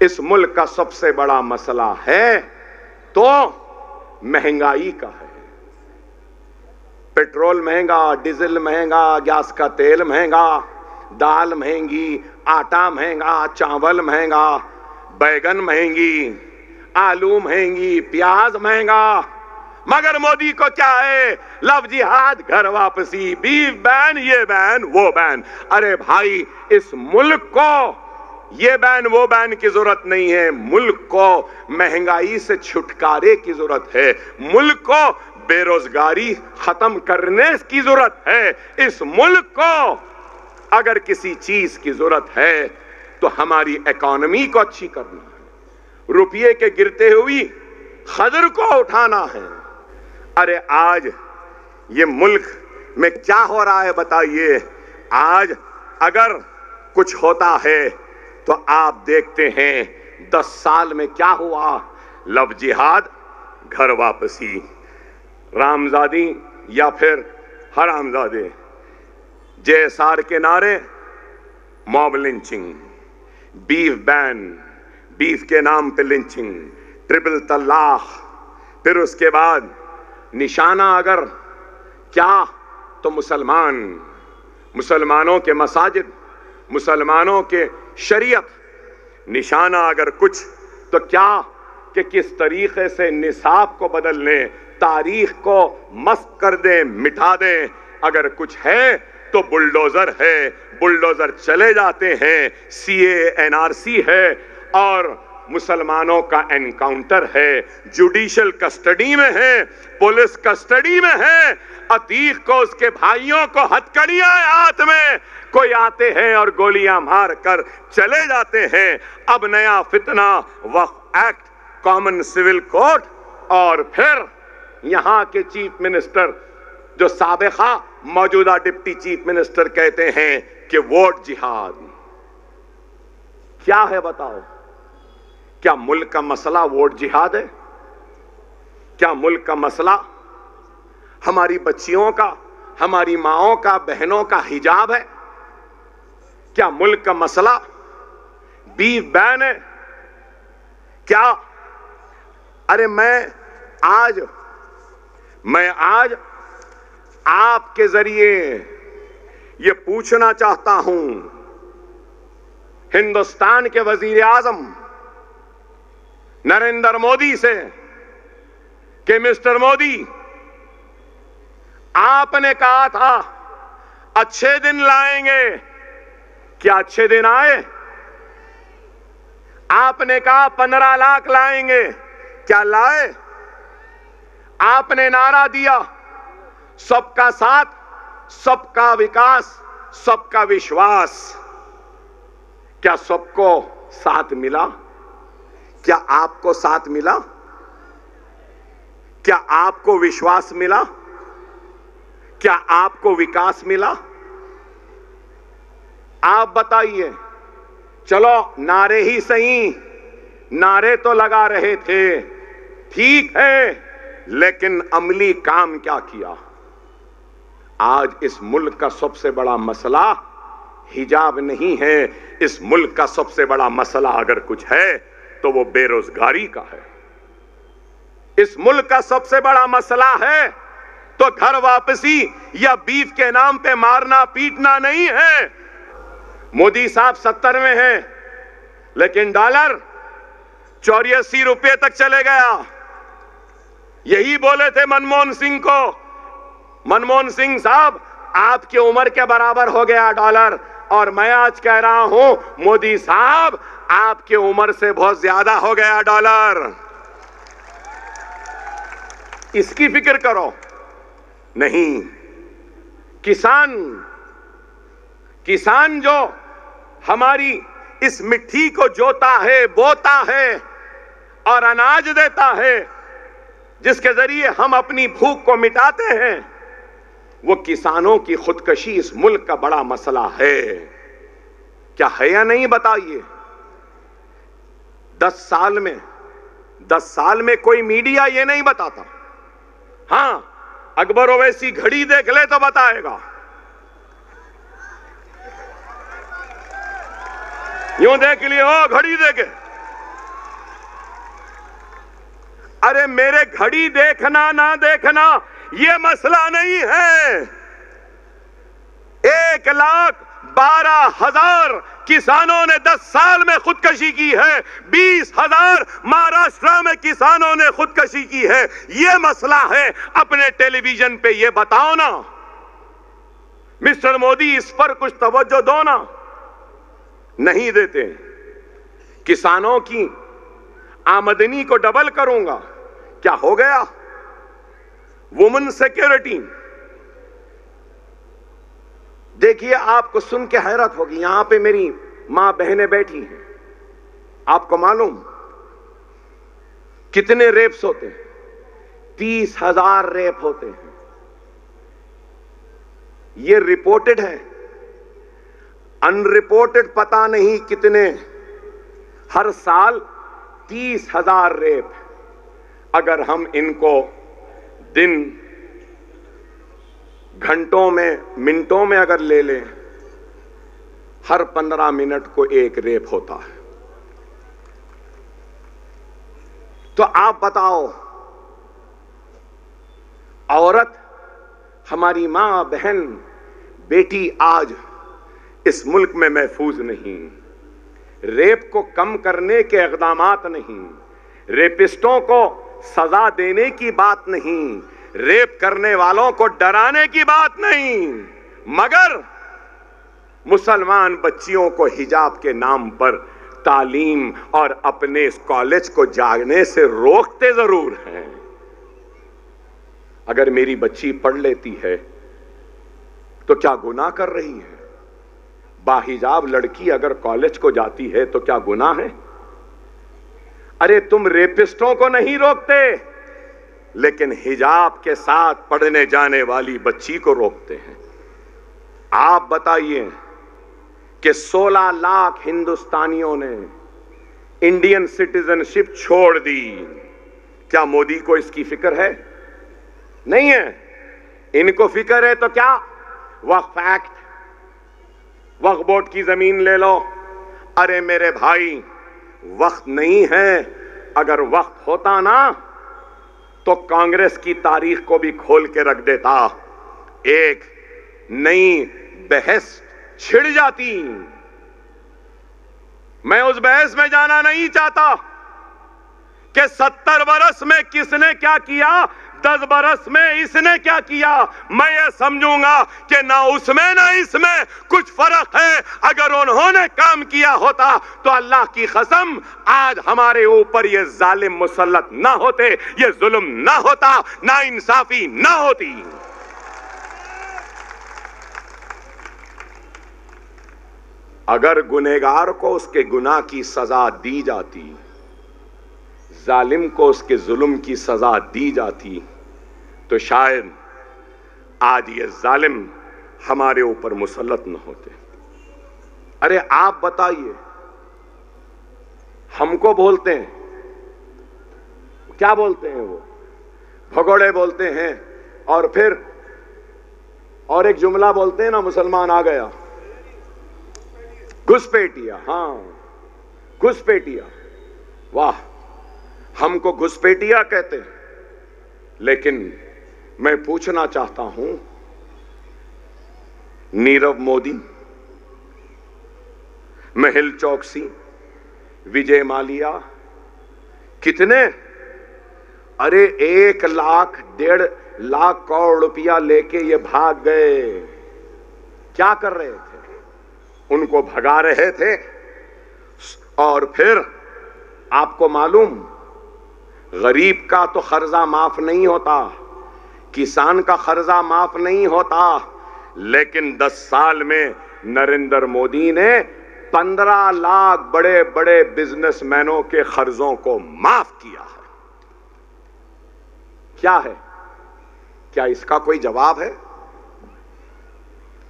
इस मुल्क का सबसे बड़ा मसला है तो महंगाई का है। पेट्रोल महंगा, डीजल महंगा, गैस का तेल महंगा, दाल महंगी, आटा महंगा, चावल महंगा, बैगन महंगी, आलू महंगी, प्याज महंगा। मगर मोदी को क्या है? लव जिहाद, घर वापसी, बीफ बैन, ये बैन, वो बैन। अरे भाई, इस मुल्क को ये बैन वो बैन की जरूरत नहीं है। मुल्क को महंगाई से छुटकारे की जरूरत है। मुल्क को बेरोजगारी खत्म करने की जरूरत है। इस मुल्क को अगर किसी चीज की जरूरत है तो हमारी इकोनॉमी को अच्छी करना है, रुपये के गिरते हुई खदर को उठाना है। अरे आज ये मुल्क में क्या हो रहा है बताइए? आज अगर कुछ होता है तो आप देखते हैं 10 साल में क्या हुआ। लव जिहाद, घर वापसी, रामजादी या फिर हरामजादे, JSR के नारे, mob lynching, beef ban, beef के नाम पे लिंचिंग, ट्रिपल तलाक, फिर उसके बाद निशाना अगर क्या तो मुसलमानों के मसाजिद, मुसलमानों के शरीयत, निशाना अगर कुछ तो क्या कि किस तरीके से निसाब को बदल लें, तारीख को मस्क कर दें, मिटा दें। अगर कुछ है तो बुलडोजर है, बुलडोजर चले जाते हैं। CA NRC है और मुसलमानों का एनकाउंटर है, जुडिशियल कस्टडी में है, पुलिस कस्टडी में है। अतीक को, उसके भाइयों को हथकड़ियां हाथ में, कोई आते हैं और गोलियां मार कर चले जाते हैं। अब नया फितना, वक्फ एक्ट, कॉमन सिविल कोड, और फिर यहां के चीफ मिनिस्टर जो साबिका मौजूदा डिप्टी चीफ मिनिस्टर कहते हैं कि वोट जिहाद। क्या है बताओ? क्या मुल्क का मसला वोट जिहाद है? क्या मुल्क का मसला हमारी बच्चियों का, हमारी माओं का, बहनों का हिजाब है? क्या मुल्क का मसला बीफ बैन है? क्या? अरे मैं आज आपके जरिए ये पूछना चाहता हूं हिंदुस्तान के वजीर आजम नरेंद्र मोदी से कि मिस्टर मोदी, आपने कहा था अच्छे दिन लाएंगे, क्या अच्छे दिन आए? आपने कहा 15 लाख लाएंगे, क्या लाए? आपने नारा दिया सबका साथ, सबका विकास, सबका विश्वास, क्या सबको साथ मिला? क्या आपको साथ मिला? क्या आपको विश्वास मिला? क्या आपको विकास मिला? आप बताइए। चलो नारे ही सही, नारे तो लगा रहे थे, ठीक है, लेकिन अमली काम क्या किया? आज इस मुल्क का सबसे बड़ा मसला हिजाब नहीं है। इस मुल्क का सबसे बड़ा मसला अगर कुछ है तो वो बेरोजगारी का है। इस मुल्क का सबसे बड़ा मसला है तो घर वापसी या बीफ के नाम पे मारना पीटना नहीं है। मोदी साहब 70 में हैं, लेकिन डॉलर 84 रुपये तक चले गया। यही बोले थे मनमोहन सिंह को। मनमोहन सिंह साहब, आपकी उम्र के बराबर हो गया डॉलर, और मैं आज कह रहा हूं मोदी साहब, आपकी उम्र से बहुत ज्यादा हो गया डॉलर। इसकी फिक्र करो। नहीं, किसान जो हमारी इस मिट्टी को जोता है, बोता है और अनाज देता है, जिसके जरिए हम अपनी भूख को मिटाते हैं, वो किसानों की खुदकशी इस मुल्क का बड़ा मसला है। क्या है या नहीं बताइए? 10 साल में कोई मीडिया ये नहीं बताता। हां, अकबर ओवैसी घड़ी देख ले तो बताएगा। यूं देख लियो, घड़ी देखे अरे मेरे घड़ी देखना ना देखना ये मसला नहीं है। 1,12,000 किसानों ने 10 साल में खुदकशी की है। 20,000 महाराष्ट्र में किसानों ने खुदकशी की है। ये मसला है। अपने टेलीविजन पे ये बताओ ना। मिस्टर मोदी, इस पर कुछ तवज्जो दो ना। नहीं देते। किसानों की आमदनी को डबल करूंगा, क्या हो गया? Women security. देखिए, आपको सुन के हैरत होगी। यहां पे मेरी मां बहनें बैठी हैं। आपको मालूम कितने रेप्स होते हैं? 30,000 रेप होते हैं। ये रिपोर्टेड है। अनरिपोर्टेड पता नहीं कितने। हर साल 30,000 रेप। अगर हम इनको दिन घंटों में, मिनटों में अगर ले लें, हर 15 मिनट को एक रेप होता है। तो आप बताओ, औरत, हमारी मां, बहन, बेटी आज इस मुल्क में महफूज नहीं। रेप को कम करने के इक़दामात नहीं, रेपिस्टों को सजा देने की बात नहीं, रेप करने वालों को डराने की बात नहीं, मगर मुसलमान बच्चियों को हिजाब के नाम पर तालीम और अपने इस कॉलेज को जाने से रोकते जरूर हैं। अगर मेरी बच्ची पढ़ लेती है तो क्या गुनाह कर रही है? बाहिजाब लड़की अगर कॉलेज को जाती है तो क्या गुनाह है? अरे तुम रेपिस्टों को नहीं रोकते, लेकिन हिजाब के साथ पढ़ने जाने वाली बच्ची को रोकते हैं। आप बताइए कि 16 लाख हिंदुस्तानियों ने इंडियन सिटीजनशिप छोड़ दी। क्या मोदी को इसकी फिक्र है? नहीं है। इनको फिक्र है तो क्या? वक्फ एक्ट, वक्फ बोर्ड की जमीन ले लो। अरे मेरे भाई, वक्त नहीं है। अगर वक्त होता ना तो कांग्रेस की तारीख को भी खोल के रख देता। एक नई बहस छिड़ जाती। मैं उस बहस में जाना नहीं चाहता कि 70 बरस में किसने क्या किया, 10 बरस में इसने क्या किया। मैं ये समझूंगा कि ना उसमें ना इसमें कुछ फर्क है। अगर उन्होंने काम किया होता तो अल्लाह की कसम आज हमारे ऊपर ये जालिम मुसल्लत ना होते, ये जुल्म ना होता, ना इंसाफी ना होती। अगर गुनहगार को उसके गुनाह की सजा दी जाती, जालिम को उसके जुल्म की सजा दी जाती, तो शायद आज ये जालिम हमारे ऊपर मुसल्लत न होते। अरे आप बताइए, हमको बोलते हैं, क्या बोलते हैं वो? भगोड़े बोलते हैं। और फिर और एक जुमला बोलते हैं ना, मुसलमान आ गया, घुसपैठिया। हाँ, घुसपैठिया। वाह, हमको घुसपैठिया कहते हैं। लेकिन मैं पूछना चाहता हूं, नीरव मोदी, मेहुल चोकसी, विजय माल्या, कितने? अरे 1 लाख 1.5 लाख करोड़ रुपया लेके ये भाग गए। क्या कर रहे थे? उनको भगा रहे थे। और फिर आपको मालूम, गरीब का तो कर्जा माफ नहीं होता, किसान का कर्जा माफ नहीं होता, लेकिन 10 साल में नरेंद्र मोदी ने 15 लाख बड़े बड़े बिजनेसमैनों के कर्जों को माफ किया है। क्या है? क्या इसका कोई जवाब है?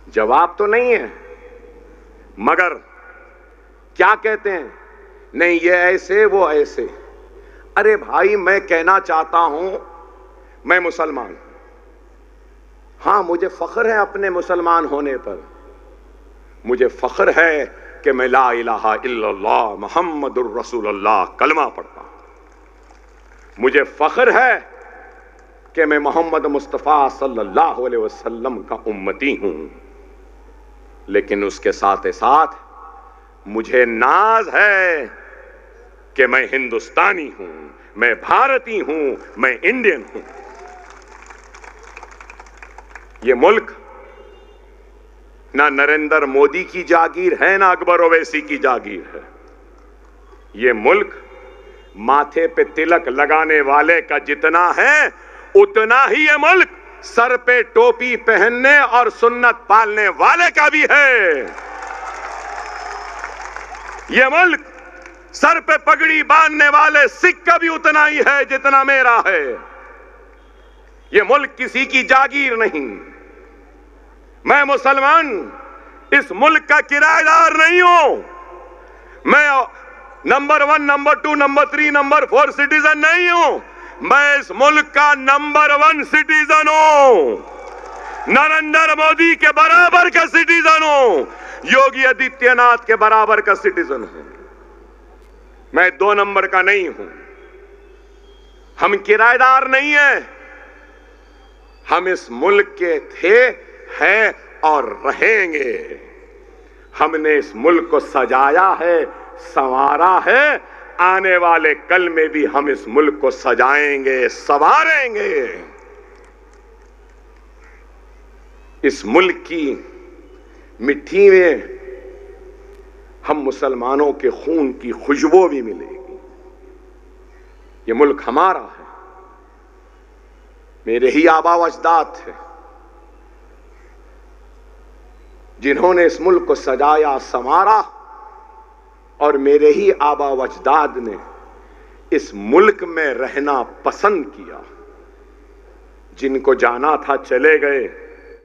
जवाब तो नहीं है। मगर क्या कहते हैं? नहीं, ये ऐसे वो ऐसे। अरे भाई, मैं कहना चाहता हूं, मैं मुसलमान हूं। हां, मुझे फख्र है अपने मुसलमान होने पर। मुझे फख्र है कि मैं ला इलाहा इल्लल्लाह मुहम्मदुर रसूलुल्लाह कलमा पढ़ता हूं। मुझे फख्र है कि मैं मोहम्मद मुस्तफ़ा सल्लल्लाहु अलैहि वसल्लम का उम्मती हूं, लेकिन उसके साथ साथ मुझे नाज है कि मैं हिंदुस्तानी हूं, मैं भारतीय हूं, मैं इंडियन हूं। ये मुल्क ना नरेंद्र मोदी की जागीर है, ना अकबर ओवैसी की जागीर है। ये मुल्क माथे पे तिलक लगाने वाले का जितना है, उतना ही ये मुल्क सर पे टोपी पहनने और सुन्नत पालने वाले का भी है। ये मुल्क सर पे पगड़ी बांधने वाले सिख का भी उतना ही है जितना मेरा है। ये मुल्क किसी की जागीर नहीं। मैं मुसलमान इस मुल्क का किराएदार नहीं हूं। मैं number 1, number 2, number 3, number 4 citizen नहीं हूं। मैं इस मुल्क का नंबर 1 सिटीजन हूं। नरेंद्र मोदी के बराबर का सिटीजन हूं। योगी आदित्यनाथ के बराबर का सिटीजन हूं। मैं 2 नंबर का नहीं हूं। हम किराएदार नहीं हैं। हम इस मुल्क के थे, हैं और रहेंगे। हमने इस मुल्क को सजाया है, संवारा है। आने वाले कल में भी हम इस मुल्क को सजाएंगे, संवारेंगे। इस मुल्क की मिट्टी में हम मुसलमानों के खून की खुशबू भी मिलेगी। ये मुल्क हमारा है। मेरे ही आबा व अजदाद थे जिन्होंने इस मुल्क को सजाया, संवारा, और मेरे ही आबा व अजदाद ने इस मुल्क में रहना पसंद किया। जिनको जाना था चले गए,